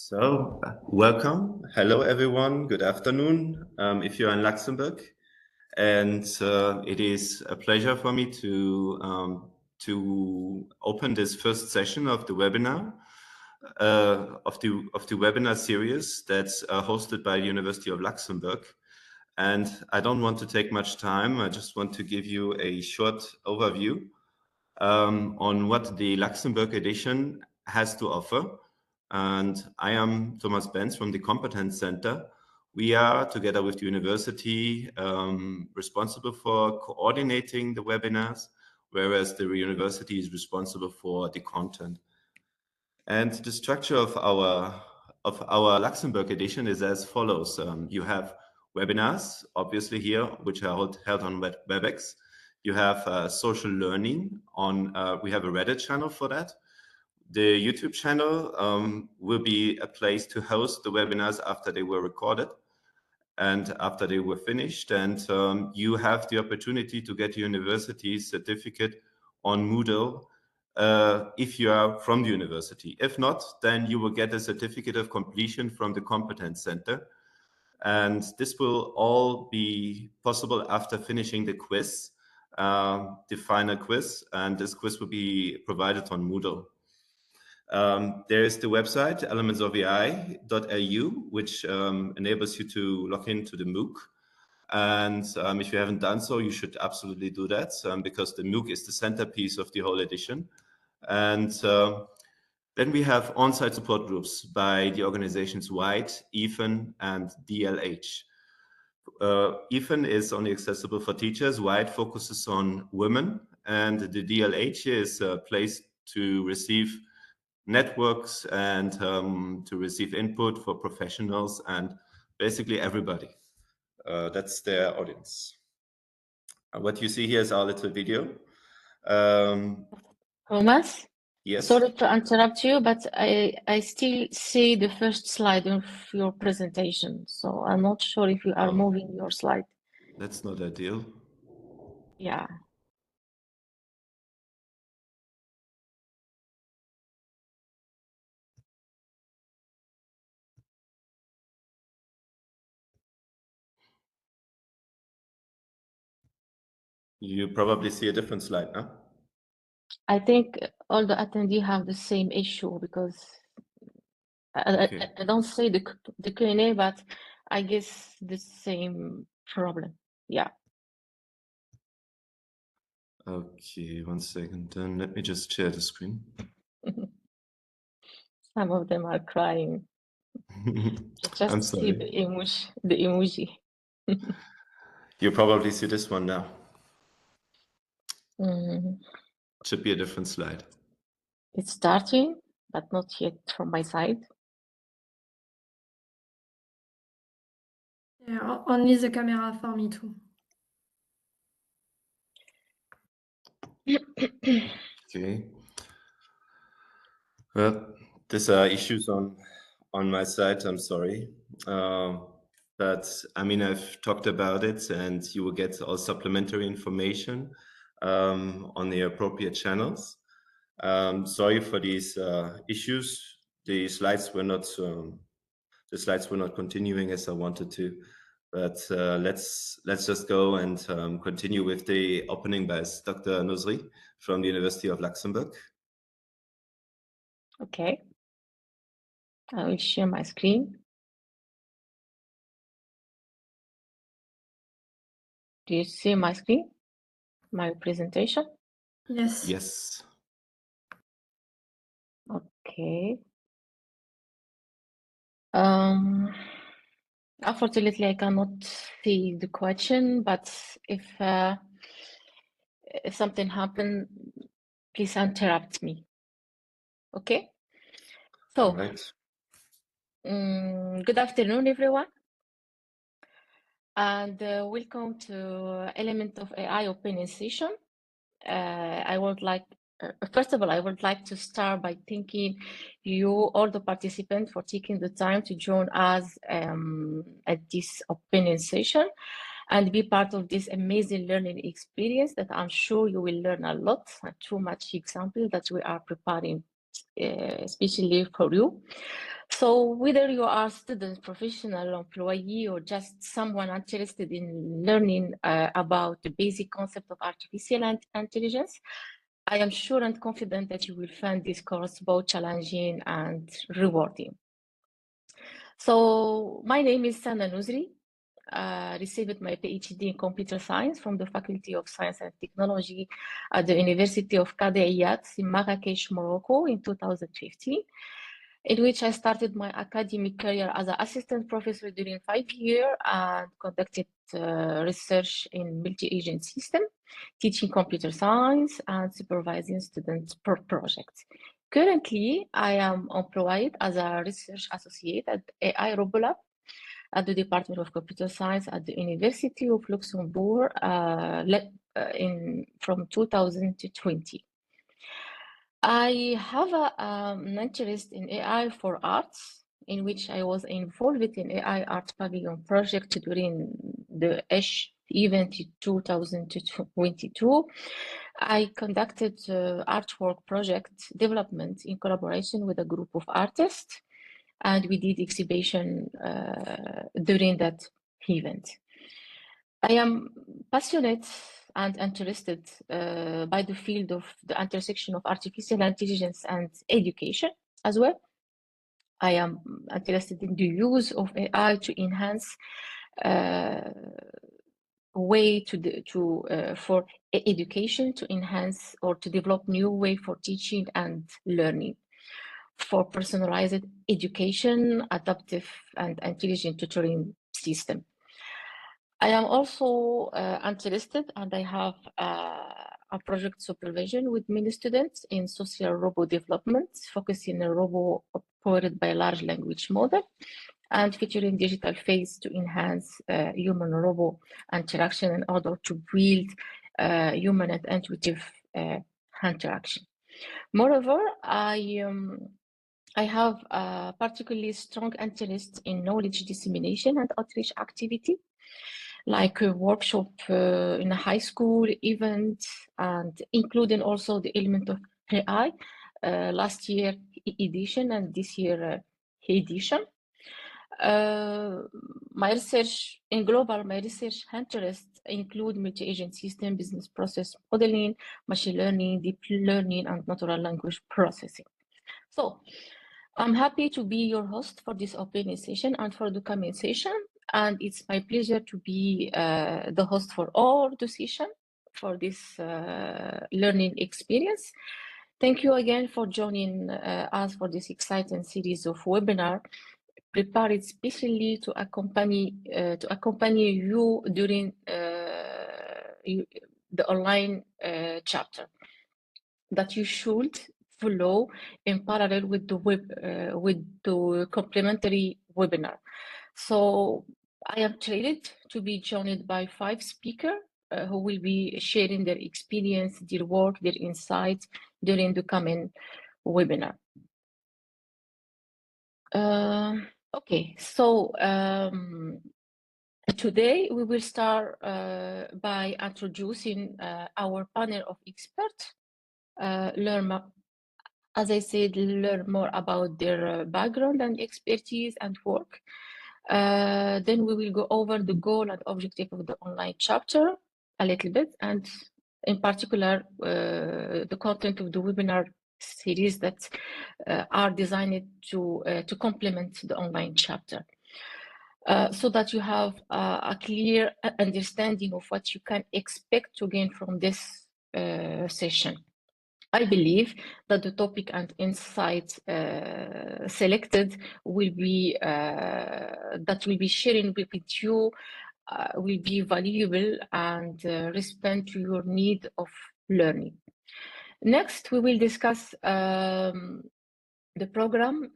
So, welcome. Hello, everyone. Good afternoon, if you're in Luxembourg. And it is a pleasure for me to open this first session of the webinar, of the webinar series that's hosted by the University of Luxembourg. And I don't want to take much time. I just want to give you a short overview on what the Luxembourg edition has to offer. And I am Thomas Benz from the Competence Center. We are, together with the university, responsible for coordinating the webinars, whereas the university is responsible for the content. And the structure of our Luxembourg edition is as follows. You have webinars, obviously here, which are held on WebEx. You have social learning on, we have a Reddit channel for that. The YouTube channel will be a place to host the webinars after they were recorded and after they were finished. And you have the opportunity to get a university certificate on Moodle if you are from the university. If not, then you will get a certificate of completion from the Competence Center. And this will all be possible after finishing the quiz, the final quiz, and this quiz will be provided on Moodle. There is the website elementsofai.lu, which enables you to log into the MOOC. And if you haven't done so, you should absolutely do that because the MOOC is the centerpiece of the whole edition. And then we have on-site support groups by the organizations WIDE, EFEN, and DLH. EFEN is only accessible for teachers. WIDE focuses on women, and the DLH is a place to receive networks and to receive input for professionals and basically everybody. That's their audience. What you see here is our little video. Thomas? Yes. Sorry to interrupt you, but I still see the first slide of your presentation, so I'm not sure if you are moving your slide. That's not ideal. Yeah. You probably see a different slide, no? I think all the attendees have the same issue because Okay. I don't say the Q&A, but I guess the same problem. Yeah. Okay, 1 second. Then let me just share the screen. Some of them are crying. Just I'm see sorry. the emoji. You probably see this one now. Mm. Should be a different slide. It's starting, but not yet from my side. Yeah, only the camera for me too. Okay. Well, these are issues on my side. I'm sorry. But I mean, I've talked about it and you will get all supplementary information on the appropriate channels. Sorry for these issues. The slides were not continuing as I wanted to, but let's just go and continue with the opening by Dr. Nosri from the University of Luxembourg. Okay. I will share my screen. Do you see my screen? My presentation? Yes. Yes. Okay. Unfortunately, I cannot see the question, but if something happens, please interrupt me. Okay? So, All right. good afternoon, everyone. And welcome to Element of AI opening session. I would like, first of all, I would like to start by thanking you, all the participants, for taking the time to join us at this opening session and be part of this amazing learning experience that I'm sure you will learn a lot, too much example that we are preparing, especially for you. So whether you are a student, professional, employee, or just someone interested in learning about the basic concept of artificial intelligence, I am sure and confident that you will find this course both challenging and rewarding. So my name is Sana Nuzri. Received my PhD in computer science from the Faculty of Science and Technology at the University of Qadi Iyad in Marrakech, Morocco in 2015, in which I started my academic career as an assistant professor during 5 years and conducted research in multi-agent system, teaching computer science and supervising student projects. Currently, I am employed as a research associate at AI RoboLab at the Department of Computer Science at the University of Luxembourg from 2020. I have an interest in AI for arts, in which I was involved in AI Art Pavilion project during the ESH event in 2022. I conducted artwork project development in collaboration with a group of artists, and we did exhibition during that event. I am passionate and interested by the field of the intersection of artificial intelligence and education as well. I am interested in the use of AI to enhance way for education, to enhance or to develop new way for teaching and learning, for personalized education, adaptive and intelligent tutoring system. I am also interested, and I have a project supervision with many students in social robot development, focusing on robot powered by large language model and featuring digital face to enhance human-robot interaction in order to build human and intuitive interaction. Moreover, I have a particularly strong interest in knowledge dissemination and outreach activity, like a workshop in a high school event, and including also the element of AI, last year edition and this year edition. My research interests include multi-agent system, business process modeling, machine learning, deep learning, and natural language processing. So I'm happy to be your host for this opening session and for the coming session. And it's my pleasure to be the host for all the session for this learning experience. Thank you again for joining us for this exciting series of webinar prepared especially to accompany you during the online chapter that you should follow in parallel with the complementary webinar. So I am thrilled to be joined by 5 speakers who will be sharing their experience, their work, their insights during the coming webinar. Okay, so today we will start by introducing our panel of experts. As I said, learn more about their background and expertise and work. Then we will go over the goal and objective of the online chapter a little bit, and in particular, the content of the webinar series that are designed to complement the online chapter. So that you have a clear understanding of what you can expect to gain from this session. I believe that the topic and insights selected will be sharing with you will be valuable and respond to your need of learning. Next, we will discuss the program,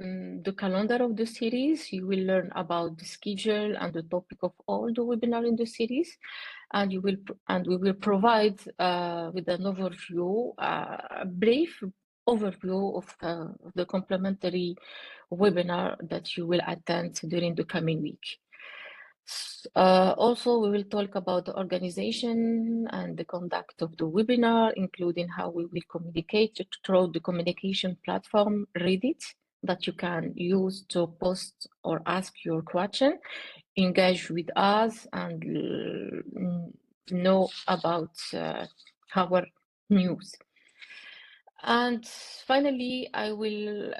the calendar of the series. You will learn about the schedule and the topic of all the webinar in the series, and we will provide with an overview, a brief overview of the complementary webinar that you will attend during the coming week. Also, we will talk about the organization and the conduct of the webinar, including how we will communicate through the communication platform Reddit that you can use to post or ask your question, engage with us, and know about our news. And finally, I will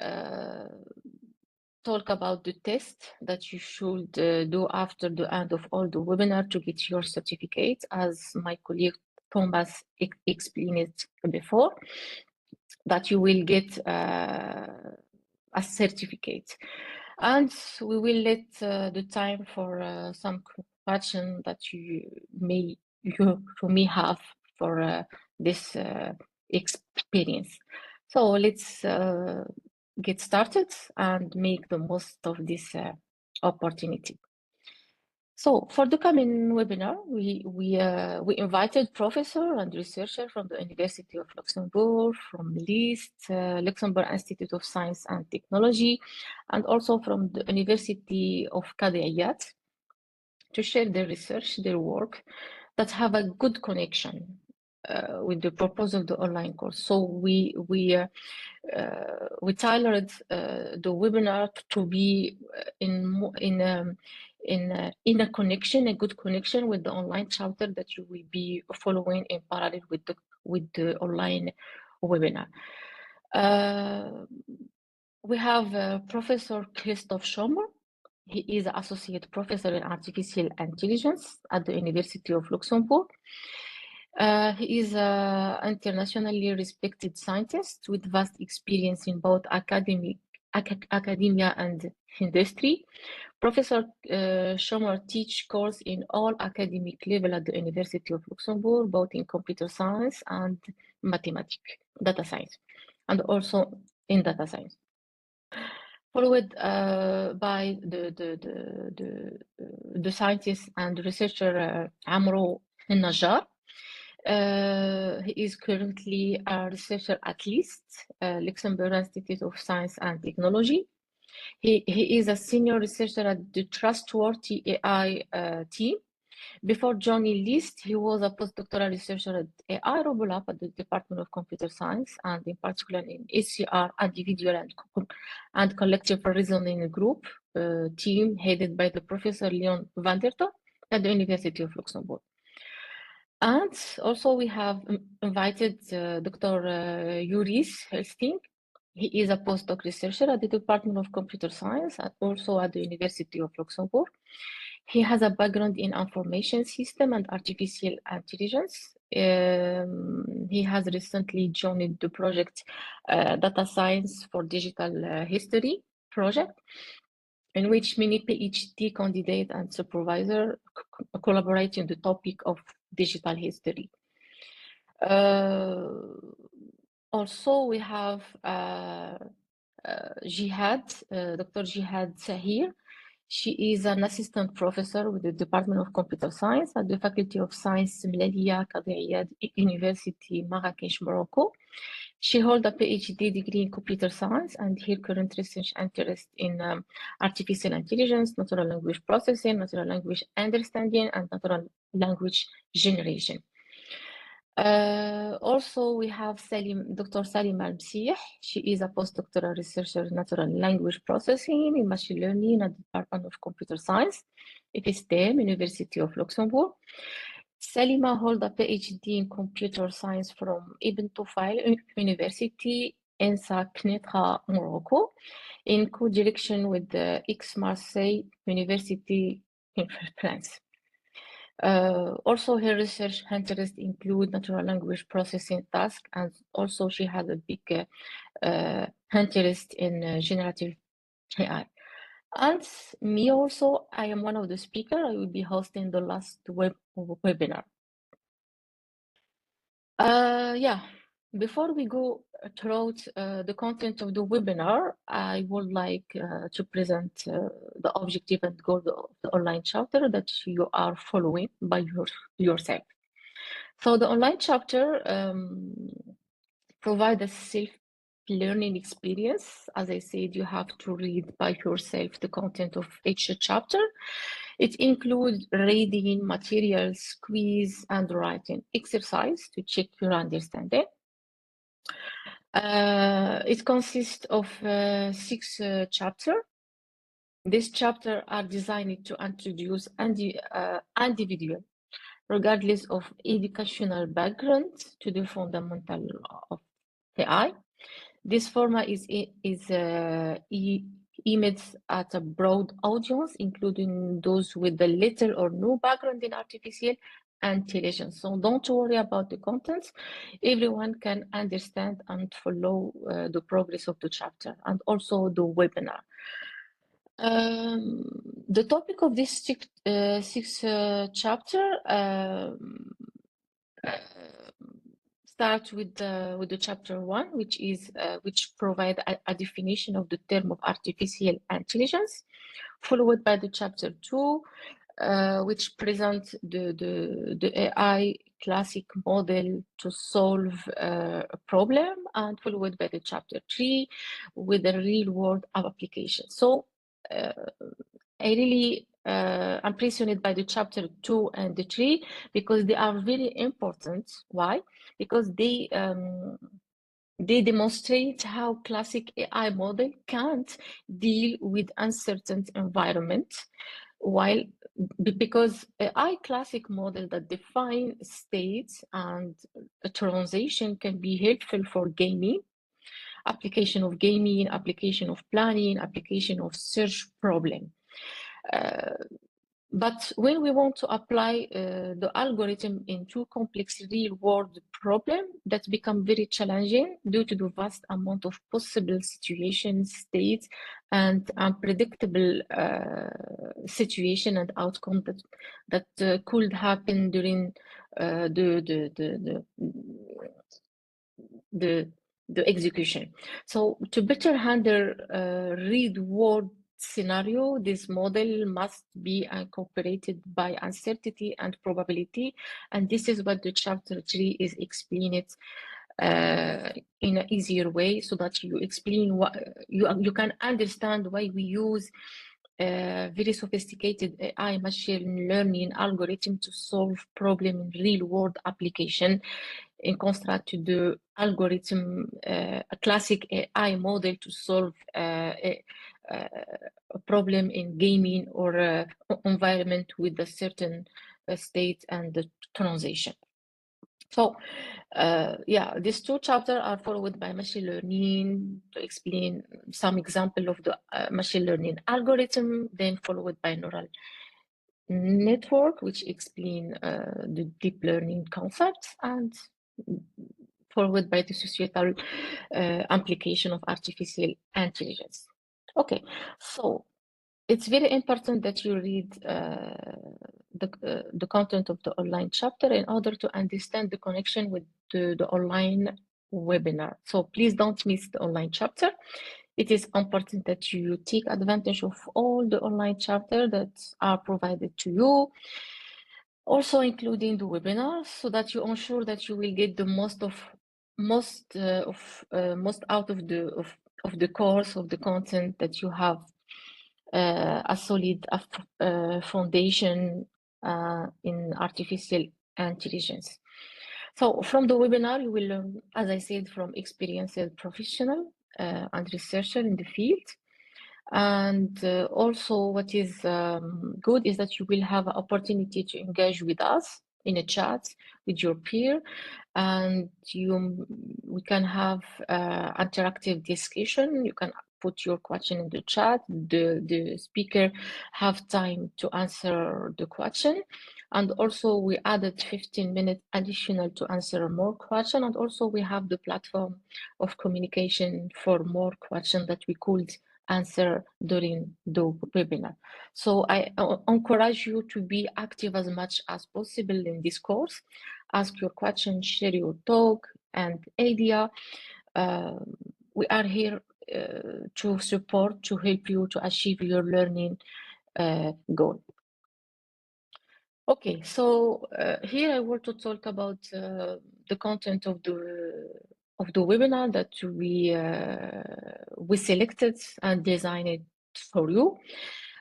talk about the test that you should do after the end of all the webinar to get your certificate, as my colleague Thomas explained it before, that you will get a certificate. And we will let the time for some question that you may have for this experience. So let's get started and make the most of this opportunity. So for the coming webinar, we invited professor and researcher from the University of Luxembourg, from LIST, Luxembourg Institute of Science and Technology, and also from the University of Qadiyat to share their research, their work that have a good connection with the purpose of the online course. So we tailored the webinar to be in a connection, a good connection with the online chapter that you will be following in parallel with the online webinar. We have Professor Christophe Schomer. He is Associate Professor in Artificial Intelligence at the University of Luxembourg. He is an internationally respected scientist with vast experience in both academia and industry. Professor Schomer teaches courses in all academic level at the University of Luxembourg, both in computer science and mathematics, data science, and also in data science. Followed by the scientist and researcher Amro Najjar. He is currently a researcher at LIST, Luxembourg Institute of Science and Technology. He is a senior researcher at the Trustworthy AI team. Before joining LIST, he was a postdoctoral researcher at AI RoboLab at the Department of Computer Science, and in particular in HCR, individual and collective reasoning group team headed by the Professor Leon van der Top at the University of Luxembourg. And also we have invited Dr. Juris Helsting. He is a postdoc researcher at the Department of Computer Science and also at the University of Luxembourg. He has a background in information system and artificial intelligence. He has recently joined the project Data Science for Digital History project, in which many PhD candidates and supervisors collaborate on the topic of digital history. Also, we have Jihad, Dr. Jihad Sahir. She is an assistant professor with the Department of Computer Science at the Faculty of Science, Mlalia Qadiyat University, Marrakech, Morocco. She holds a PhD degree in computer science, and her current research interest in artificial intelligence, natural language processing, natural language understanding, and natural language generation. Also, we have Dr. Salim Al-Msih. She is a postdoctoral researcher in natural language processing in machine learning at the Department of Computer Science, EPSTM, University of Luxembourg. Salima holds a PhD in computer science from Ibn Tufail University in Knitra, Morocco, in co-direction with the Aix-Marseille University in France. Also, her research interests include natural language processing tasks, and also she has a big interest in generative AI. And me also, I am one of the speakers. I will be hosting the last webinar. Yeah, before we go through the content of the webinar, I would like to present the objective and goal of the online chapter that you are following by yourself. So the online chapter provides a self-learning experience. As I said, you have to read by yourself the content of each chapter. It includes reading materials, quiz, and writing exercise to check your understanding. It consists of 6 chapters. These chapters are designed to introduce individual, regardless of educational background, to the fundamental of AI. This format is aimed at a broad audience, including those with a little or no background in artificial intelligence. So don't worry about the contents. Everyone can understand and follow the progress of the chapter and also the webinar. The topic of this sixth chapter start with the chapter 1, which provide a definition of the term of artificial intelligence, followed by the chapter 2, which presents the AI classic model to solve a problem, and followed by the chapter 3 with the real world application. So I really am impressed by the chapter 2 and the 3 because they are very important. Why? Because they demonstrate how classic AI model can't deal with uncertain environment, while because AI classic model that define states and a transition can be helpful for gaming, application of gaming, application of planning, application of search problem. But when we want to apply the algorithm into complex real-world problem, that become very challenging due to the vast amount of possible situations, states, and unpredictable situation and outcome that could happen during the execution. So to better handle real-world scenario, this model must be incorporated by uncertainty and probability, and this is what the chapter 3 is explained in an easier way, so that you explain what you can understand why we use very sophisticated AI machine learning algorithm to solve problem in real world application, in contrast to the algorithm, a classic AI model to solve a problem in gaming or environment with a certain state and the transition. So yeah, these 2 chapters are followed by machine learning to explain some example of the machine learning algorithm, then followed by neural network, which explain the deep learning concepts, and followed by the societal application of artificial intelligence. Okay, so it's very important that you read the content of the online chapter in order to understand the connection with the online webinar. So please don't miss the online chapter. It is important that you take advantage of all the online chapters that are provided to you, also including the webinar, so that you ensure that you will get the most out of the course, of the content, that you have a solid foundation in artificial intelligence. So from the webinar, you will learn, as I said, from experienced professional and researcher in the field. And also what is good is that you will have an opportunity to engage with us in a chat with your peer, and we can have interactive discussion. You can put your question in the chat. The speaker have time to answer the question. And also we added 15 minutes additional to answer more questions. And also we have the platform of communication for more questions that we could answer during the webinar. So I encourage you to be active as much as possible in this course. Ask your questions, share your talk and idea. We are here to support, to help you to achieve your learning goal. Okay, so here I want to talk about the content of the webinar that we selected and designed for you.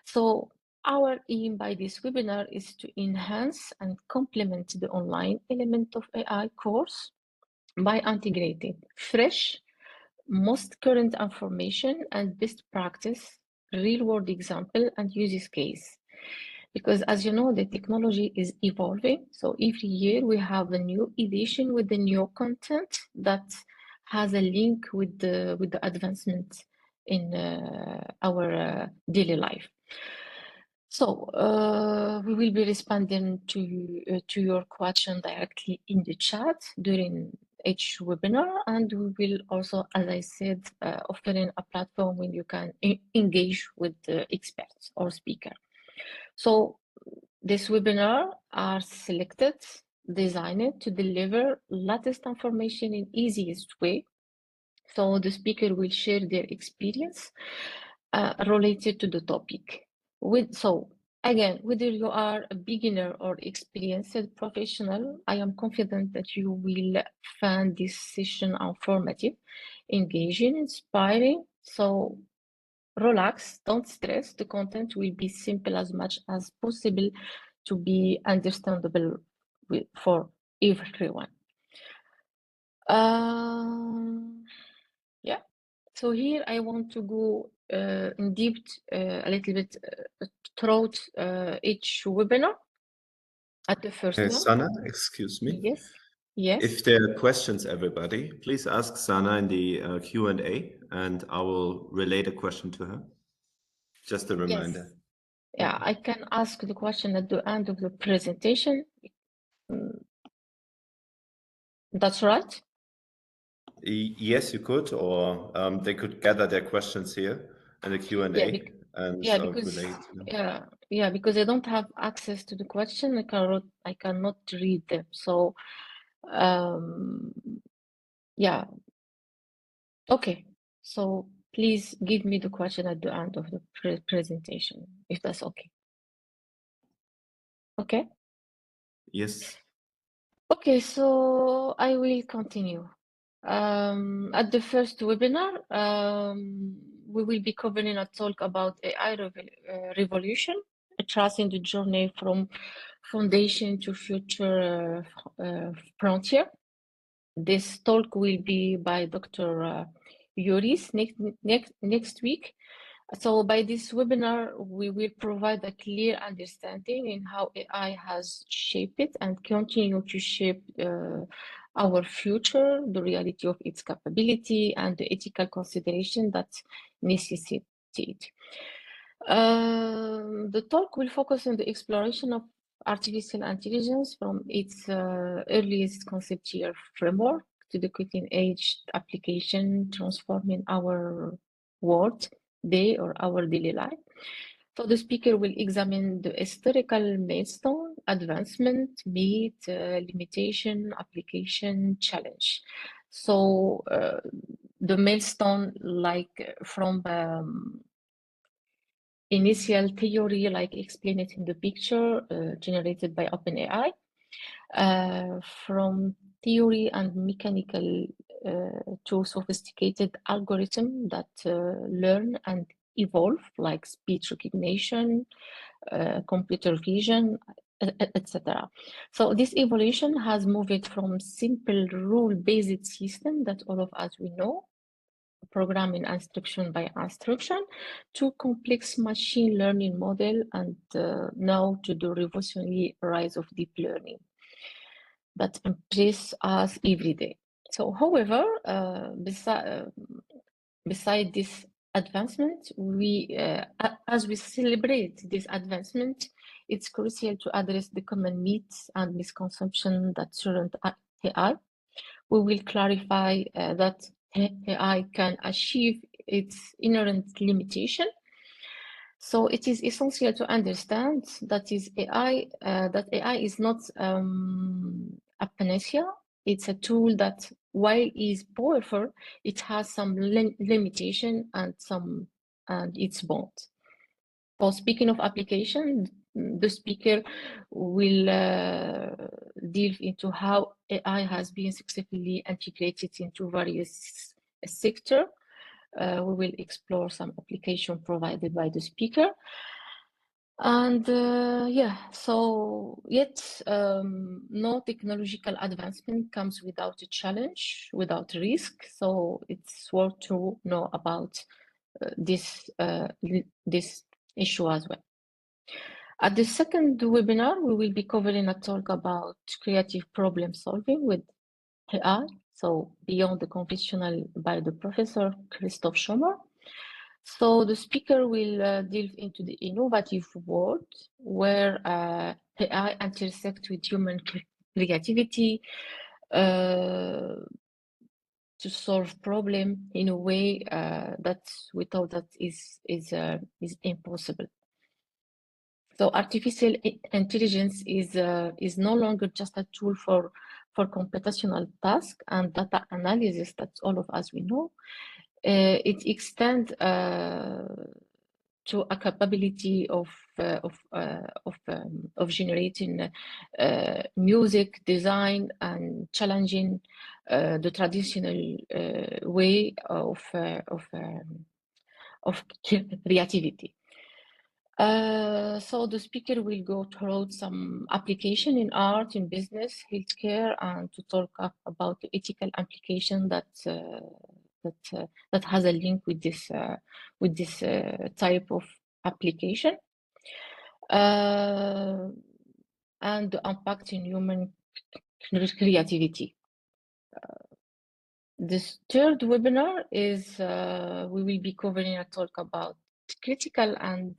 So our aim by this webinar is to enhance and complement the online element of AI course by integrating fresh most current information and best practice, real-world example, and use case. Because as you know, the technology is evolving. So every year we have a new edition with the new content that has a link with the advancement in our daily life. So we will be responding to your question directly in the chat during each webinar, and we will also, as I said, offering a platform where you can engage with the experts or speaker. So this webinar are selected, designed to deliver latest information in easiest way. So the speaker will share their experience related to the topic. So again, whether you are a beginner or experienced professional, I am confident that you will find this session informative, engaging, inspiring. So relax, don't stress. The content will be simple as much as possible to be understandable for everyone. Yeah. So here I want to go in depth a little bit throughout each webinar. At the first one. Sana, excuse me. Yes. Yes. If there are questions, everybody, please ask Sana in the Q&A, and I will relay the question to her. Just a reminder. Yes. Yeah, I can ask the question at the end of the presentation. That's right. Yes, you could, or they could gather their questions here in the Q&A, and relate. Because I don't have access to the question, I cannot read them. So, yeah. Okay. So please give me the question at the end of the presentation, if that's okay. Okay. Yes. Okay, so I will continue. At the first webinar, we will be covering a talk about AI revolution, tracing the journey from foundation to future frontier. This talk will be by Dr. Yoris next week. So by this webinar, we will provide a clear understanding in how AI has shaped it and continue to shape our future, the reality of its capability, and the ethical consideration that necessitate it. The talk will focus on the exploration of artificial intelligence from its earliest conceptual framework to the cutting-edge application transforming our world day or our daily life. So the speaker will examine the historical milestone, advancement, meet, limitation, application, challenge. So the milestone, like from initial theory, like explained it in the picture generated by OpenAI, from theory and mechanical to sophisticated algorithm that learn and evolve, like speech recognition, computer vision, etc. So this evolution has moved from simple rule-based system that all of us we know, programming instruction by instruction, to complex machine learning model, and now to the revolutionary rise of deep learning that impress us every day. So, however, beside this advancement, as we celebrate this advancement, it's crucial to address the common myths and misconceptions that surround AI. We will clarify that AI can achieve its inherent limitation. So it is essential to understand that AI is not a panacea. It's a tool that, while is powerful, it has some limitation and its bounds. So speaking of application, the speaker will delve into how AI has been successfully integrated into various sectors. We will explore some application provided by the speaker. And yeah, so yet no technological advancement comes without a challenge, without risk. So it's worth to know about this issue as well. At the second webinar, we will be covering a talk about creative problem solving with AI. So beyond the conventional by the professor Christoph Schomer. So the speaker will delve into the innovative world where AI intersects with human creativity to solve problem in a way that we thought that is impossible. So artificial intelligence is no longer just a tool for computational tasks and data analysis that all of us we know. It extends to a capability of generating music, design, and challenging the traditional way of creativity. So the speaker will go through some application in art, in business, healthcare, and to talk about the ethical application that has a link with this type of application, and the impact in human creativity. This third webinar is we will be covering a talk about critical and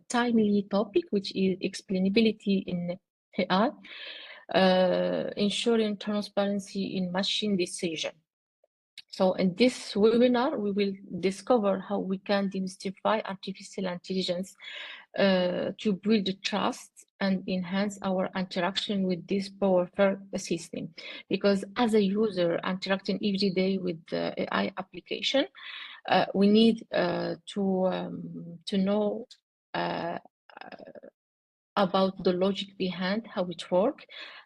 timely topic, which is explainability in AI, ensuring transparency in machine decision. So in this webinar, we will discover how we can demystify artificial intelligence to build trust and enhance our interaction with this powerful system. Because as a user interacting every day with the AI application, we need to know about the logic behind how it works,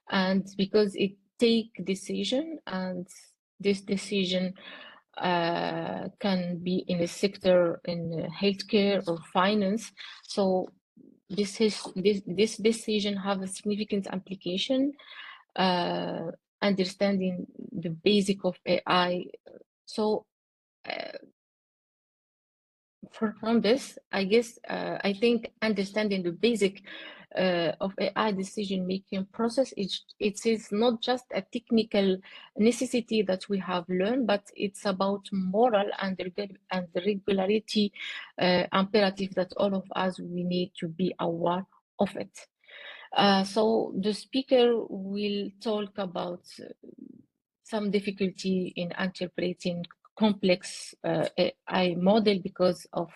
and because it take decision, and this decision can be in a sector in healthcare or finance. So this decision have a significant application, understanding the basic of AI. So from this, I guess I think understanding the basic of AI decision-making process, it is not just a technical necessity that we have learned, but it's about moral and the regularity imperative that all of us, we need to be aware of it. So the speaker will talk about some difficulty in interpreting complex AI model because of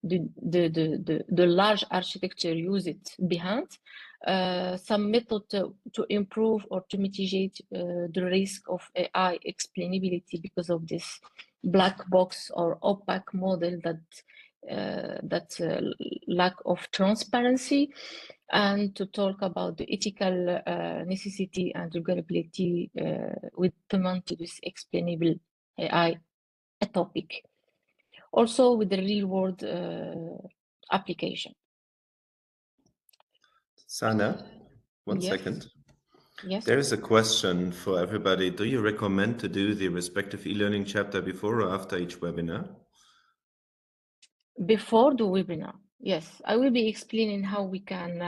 the large architecture used behind. Some method to improve or to mitigate the risk of AI explainability because of this black box or opaque model that lack of transparency, and to talk about the ethical necessity and regularity with demand to this explainable AI topic. Also with the real world application. Sana, one Yes. second. Yes. There is a question for everybody. Do you recommend to do the respective e-learning chapter before or after each webinar? Before the webinar, yes. I will be explaining how we can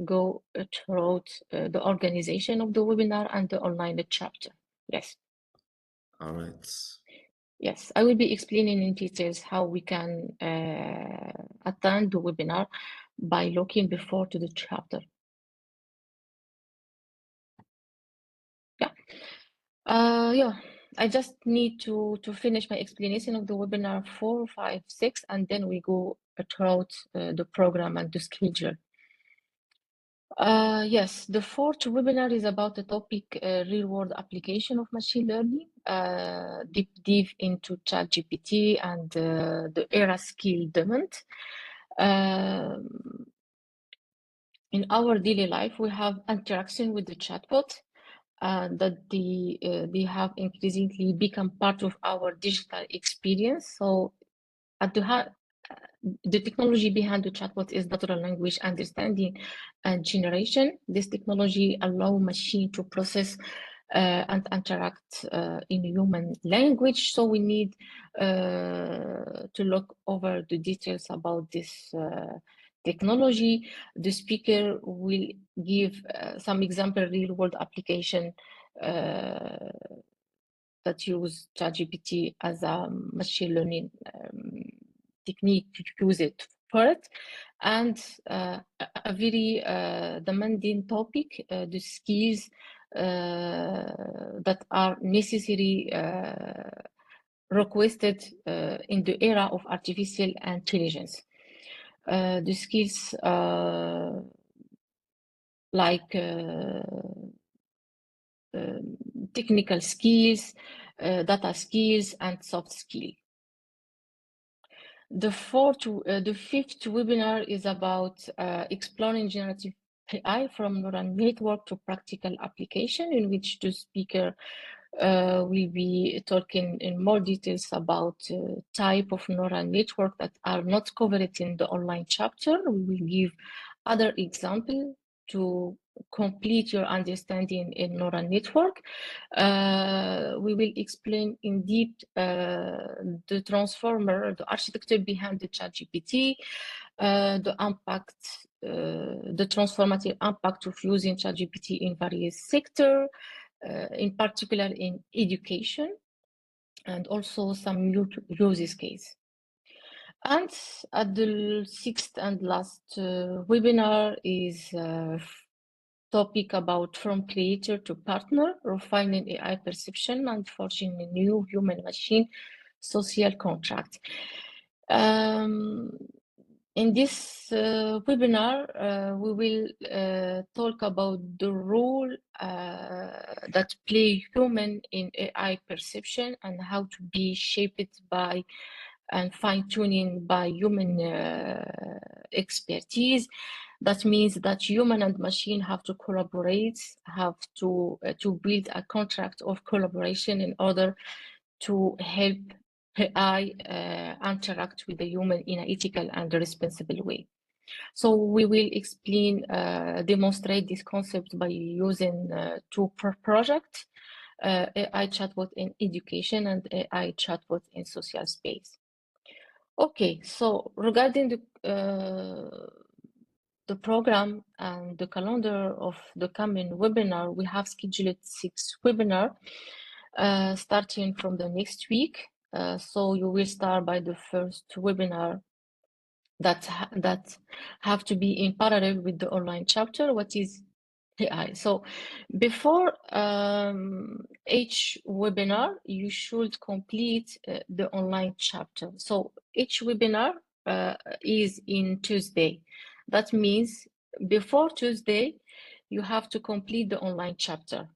go through the organization of the webinar and the online chapter. Yes. All right. Yes, I will be explaining in details how we can attend the webinar by looking before to the chapter. Yeah, I just need to finish my explanation of the webinar 4, 5, 6, and then we go throughout the program and the schedule. Yes, the fourth webinar is about the topic real-world application of machine learning, deep dive into ChatGPT and the ERA skill demand. In our daily life, we have interaction with the chatbot, that they have increasingly become part of our digital experience. So at the technology behind the chatbot is natural language understanding and generation. This technology allows machine to process and interact in human language. So we need to look over the details about this technology. The speaker will give some example real-world application that use ChatGPT as a machine learning technique to use it for it. And a very demanding topic, the skills that are necessary requested in the era of artificial intelligence. The skills like technical skills, data skills, and soft skills. The fifth webinar is about exploring generative AI from neural network to practical application, in which the speaker will be talking in more details about type of neural network that are not covered in the online chapter. We will give other examples to complete your understanding in neural network. We will explain in depth the transformer, the architecture behind the ChatGPT, the impact, the transformative impact of using ChatGPT in various sectors, in particular in education, and also some use case. And at the sixth and last webinar is topic about from creator to partner, refining AI perception and forging a new human-machine social contract. In this webinar, we will talk about the role that play human in AI perception and how to be shaped by and fine-tuning by human expertise. That means that human and machine have to collaborate, have to build a contract of collaboration in order to help AI interact with the human in an ethical and responsible way. So we will explain, demonstrate this concept by using two projects, AI chatbot in education and AI chatbot in social space. Okay, so regarding the program and the calendar of the coming webinar, we have scheduled 6 webinars starting from the next week. So you will start by the first webinar that have to be in parallel with the online chapter, what is AI. So before each webinar, you should complete the online chapter. So each webinar is in Tuesday. That means before Tuesday, you have to complete the online chapter.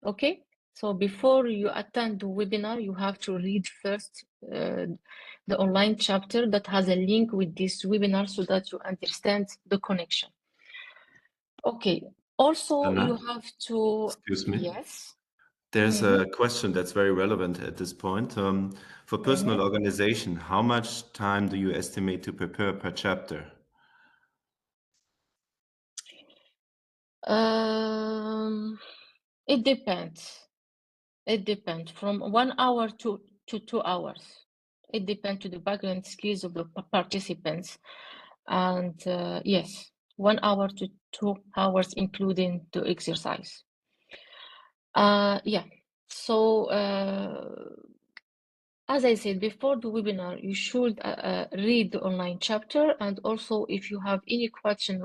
Okay? So before you attend the webinar, you have to read first the online chapter that has a link with this webinar so that you understand the connection. Okay. Also, Anna, you have to. excuse me. Yes. There's a question that's very relevant at this point. For personal organization, how much time do you estimate to prepare per chapter? It depends. It depends from 1 hour to 2 hours. It depends to the background skills of the participants. And yes, 1 hour to 2 hours, including the exercise. Yeah. So as I said before the webinar, you should read the online chapter, and also if you have any question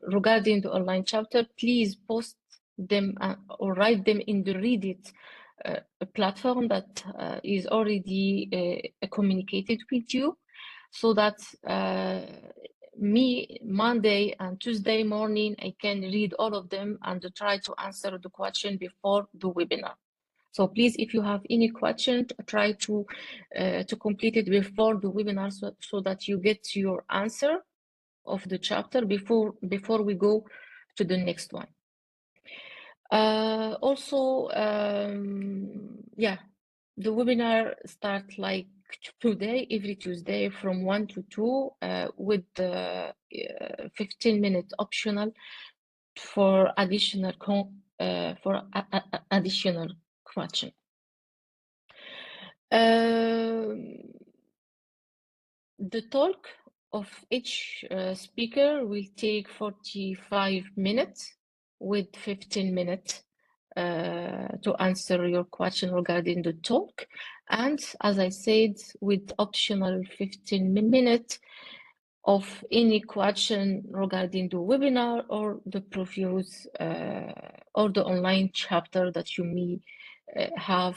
regarding the online chapter, please post them or write them in the Reddit platform that is already communicated with you, so that me, Monday and Tuesday morning, I can read all of them and try to answer the question before the webinar. So please, if you have any question, try to complete it before the webinar so that you get your answer of the chapter before we go to the next one. Also, yeah, the webinar starts like today, every Tuesday from 1 to 2 with 15-minute optional for additional additional question. The talk of each speaker will take 45 minutes with 15 minutes to answer your question regarding the talk. And as I said, with optional 15 minutes of any question regarding the webinar or the previous or the online chapter that you may have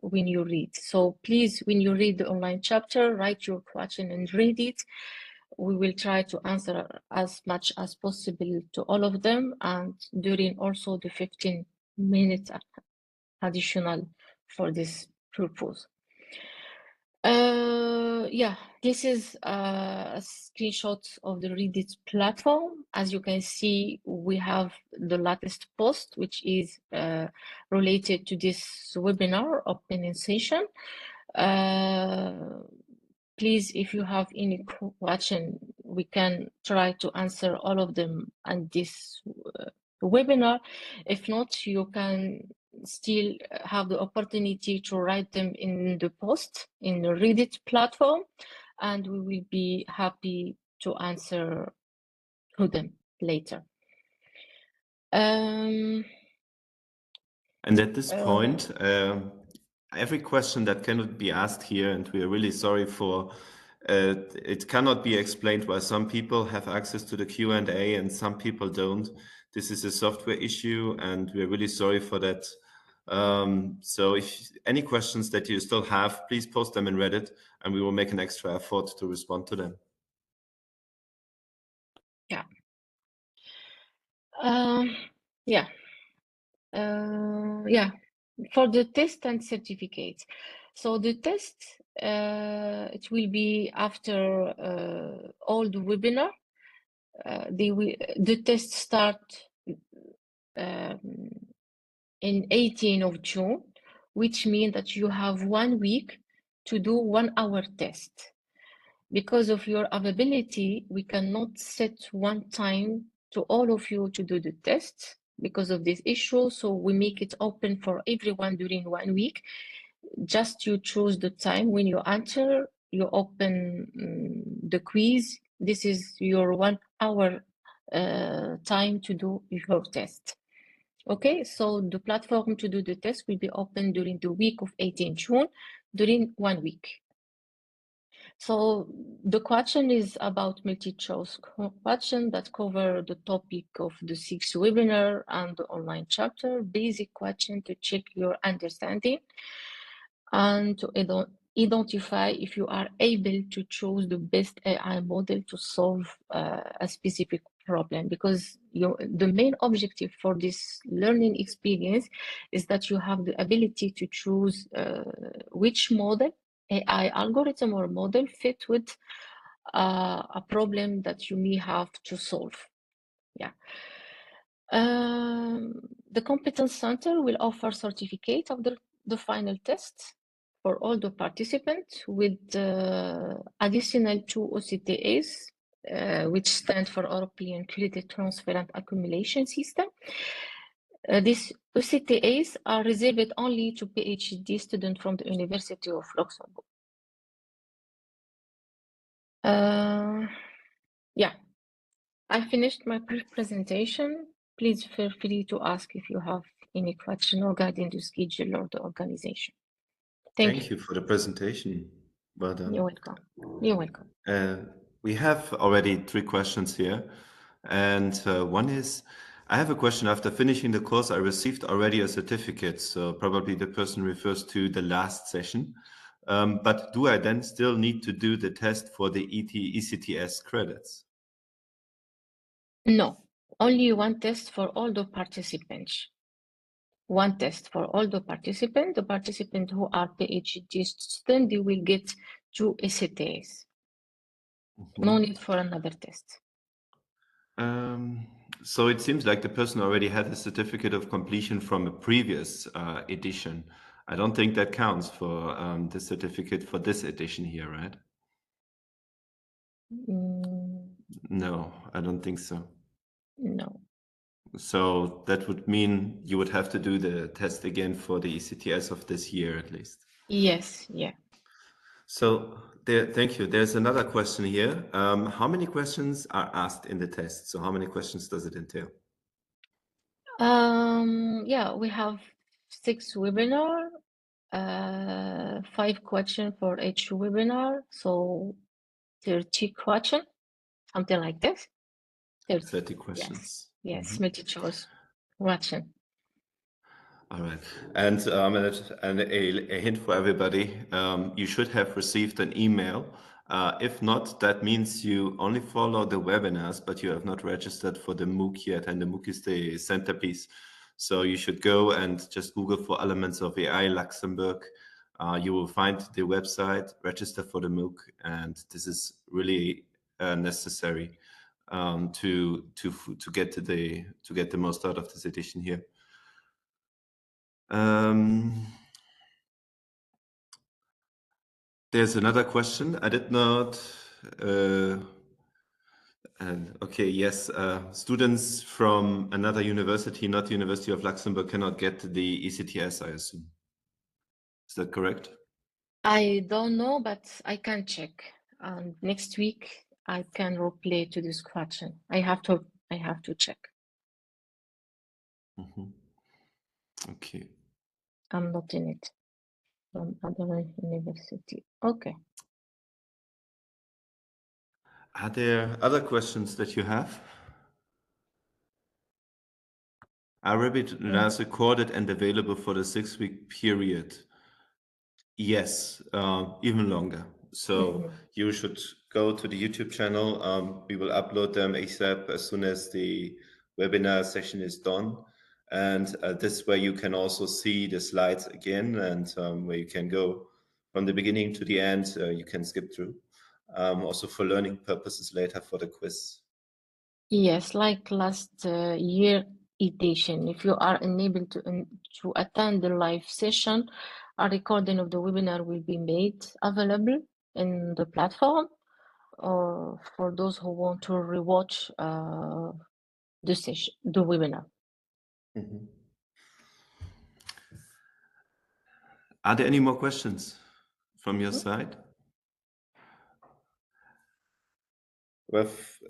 when you read. So please, when you read the online chapter, write your question and read it. We will try to answer as much as possible to all of them, and during also the 15 minutes additional for this purpose. Yeah, this is a screenshot of the Reddit platform. As you can see, we have the latest post, which is related to this webinar optimization. Please, if you have any question, we can try to answer all of them on this webinar. If not, you can still have the opportunity to write them in the post in the Reddit platform, and we will be happy to answer to them later. And at this point, every question that cannot be asked here, and we are really sorry for it cannot be explained why some people have access to the Q&A and some people don't. This is a software issue, and we're really sorry for that. So if any questions that you still have, please post them in Reddit, and we will make an extra effort to respond to them. Yeah. For the test and certificates. So the test, it will be after all the webinar. The test start in 18th of June, which means that you have 1 week to do 1 hour test. Because of your availability, we cannot set one time to all of you to do the test because of this issue. So we make it open for everyone during 1 week. Just you choose the time when you answer, you open the quiz. This is your 1 hour time to do your test. Okay, so the platform to do the test will be open during the week of 18 June, during 1 week. So the question is about multi-choice question that cover the topic of the 6th webinar and the online chapter, basic question to check your understanding and to identify if you are able to choose the best AI model to solve a specific problem, because the main objective for this learning experience is that you have the ability to choose which model, AI algorithm or model fit with a problem that you may have to solve. Yeah. The Competence Center will offer certificate of the final test for all the participants with additional 2 OCTAs, which stand for European Credit Transfer and Accumulation System. These OCTAs are reserved only to PhD students from the University of Luxembourg. Yeah, I finished my presentation. Please feel free to ask if you have any question regarding the schedule or the organization. Thank you for the presentation. Well done. You're welcome. You're welcome. We have already 3 questions here. And one is, I have a question. After finishing the course, I received already a certificate. So probably the person refers to the last session. But do I then still need to do the test for the ECTS credits? No, only 1 test for all the participants. 1 test for all the participants. The participants who are PhD students, they will get 2 ECTS. No need for another test. So it seems like the person already had a certificate of completion from a previous edition. I don't think that counts for the certificate for this edition here, right? No, I don't think so. No. So that would mean you would have to do the test again for the ECTS of this year at least. Yes, yeah. So thank you. There's another question here. How many questions are asked in the test? So how many questions does it entail? Yeah, we have 6 webinar, 5 questions for each webinar, so 30 questions, something like this. 30 questions. Yes, multi-choice question. All right. And a hint for everybody, you should have received an email. If not, that means you only follow the webinars, but you have not registered for the MOOC yet, and the MOOC is the centerpiece. So you should go and just Google for Elements of AI Luxembourg. You will find the website, register for the MOOC, and this is really necessary to get the most out of this edition here. There's another question. I did not. Okay, yes. Students from another university, not the University of Luxembourg, cannot get the ECTS, I assume. Is that correct? I don't know, but I can check. Next week I can reply to this question. I have to check. Okay. I'm not in it. From other university. Okay. Are there other questions that you have? Are webinars recorded and available for the 6-week period? Yes, even longer. So you should go to the YouTube channel. We will upload them ASAP as soon as the webinar session is done. And this way you can also see the slides again, and where you can go from the beginning to the end, you can skip through. Also for learning purposes later for the quiz. Yes, like last year edition. If you are unable to attend the live session, a recording of the webinar will be made available in the platform, or for those who want to rewatch the session, the webinar. Are there any more questions from your side? Well,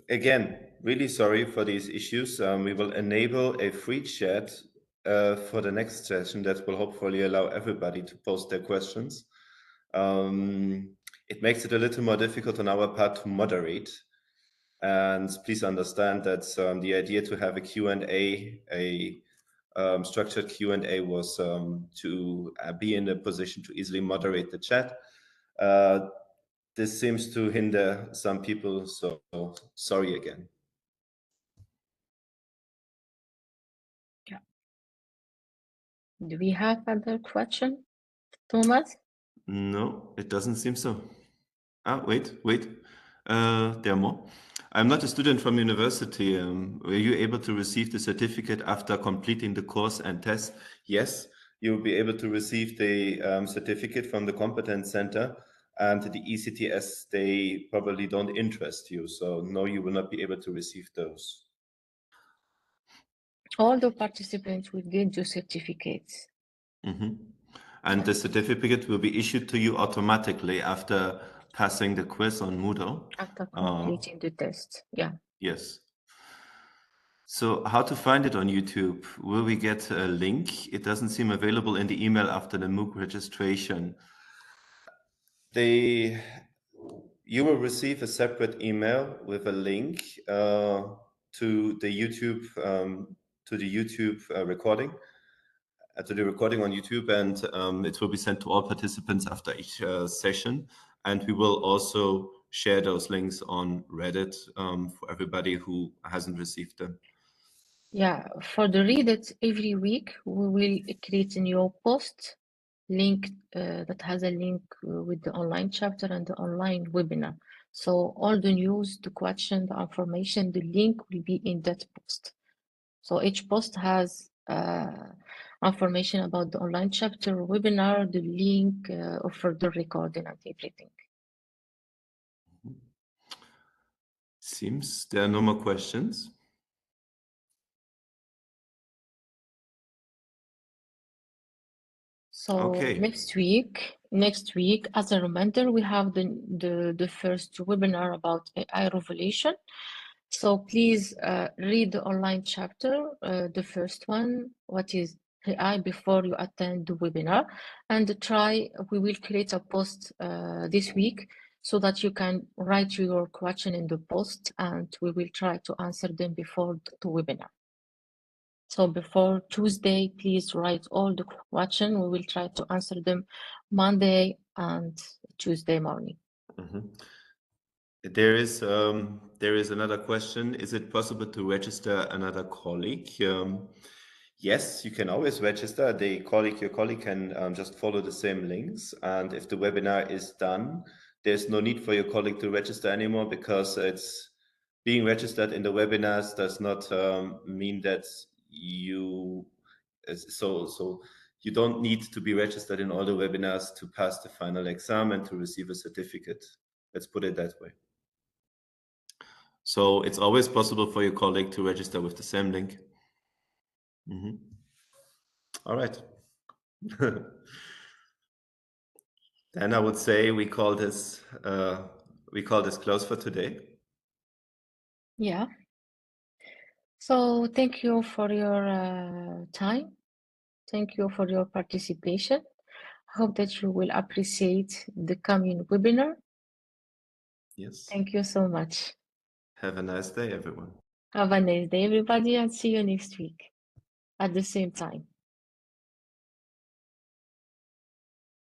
again, really sorry for these issues. We will enable a free chat for the next session that will hopefully allow everybody to post their questions. It makes it a little more difficult on our part to moderate. And please understand that the idea to have a Q&A, structured Q&A, was to be in a position to easily moderate the chat. This seems to hinder some people, so sorry again. Yeah. Do we have other question, Thomas? No, it doesn't seem so. Wait. There are more. I'm not a student from university. Were you able to receive the certificate after completing the course and test? Yes, you'll be able to receive the certificate from the Competence Center, and the ECTS, they probably don't interest you. So no, you will not be able to receive those. All the participants will get the certificates. And the certificate will be issued to you automatically after passing the quiz on Moodle. After completing the test, yeah. Yes. So how to find it on YouTube? Will we get a link? It doesn't seem available in the email after the MOOC registration. You will receive a separate email with a link to the YouTube recording. To the recording on YouTube, and it will be sent to all participants after each session. And we will also share those links on Reddit for everybody who hasn't received them. Yeah, for the Reddit, every week we will create a new post link that has a link with the online chapter and the online webinar. So all the news, the question, the information, the link will be in that post. So each post has information about the online chapter webinar, the link of further recording and everything. Seems there are no more questions. So Okay. next week, as a reminder, we have the first webinar about AI revolution. So please read the online chapter, the first one, what is AI, before you attend the webinar, and we will create a post this week so that you can write your question in the post, and we will try to answer them before the webinar. So before Tuesday, please write all the questions. We will try to answer them Monday and Tuesday morning. Mhm. There is another question. Is it possible to register another colleague? Yes, you can always register. Your colleague can just follow the same links. And if the webinar is done, there's no need for your colleague to register anymore, because it's being registered in the webinars does not mean that you you don't need to be registered in all the webinars to pass the final exam and to receive a certificate. Let's put it that way. So it's always possible for your colleague to register with the same link. All right. Then I would say we call this close for today. Yeah. So thank you for your time. Thank you for your participation. I hope that you will appreciate the coming webinar. Yes. Thank you so much. Have a nice day, everyone. Have a nice day, everybody, and see you next week at the same time.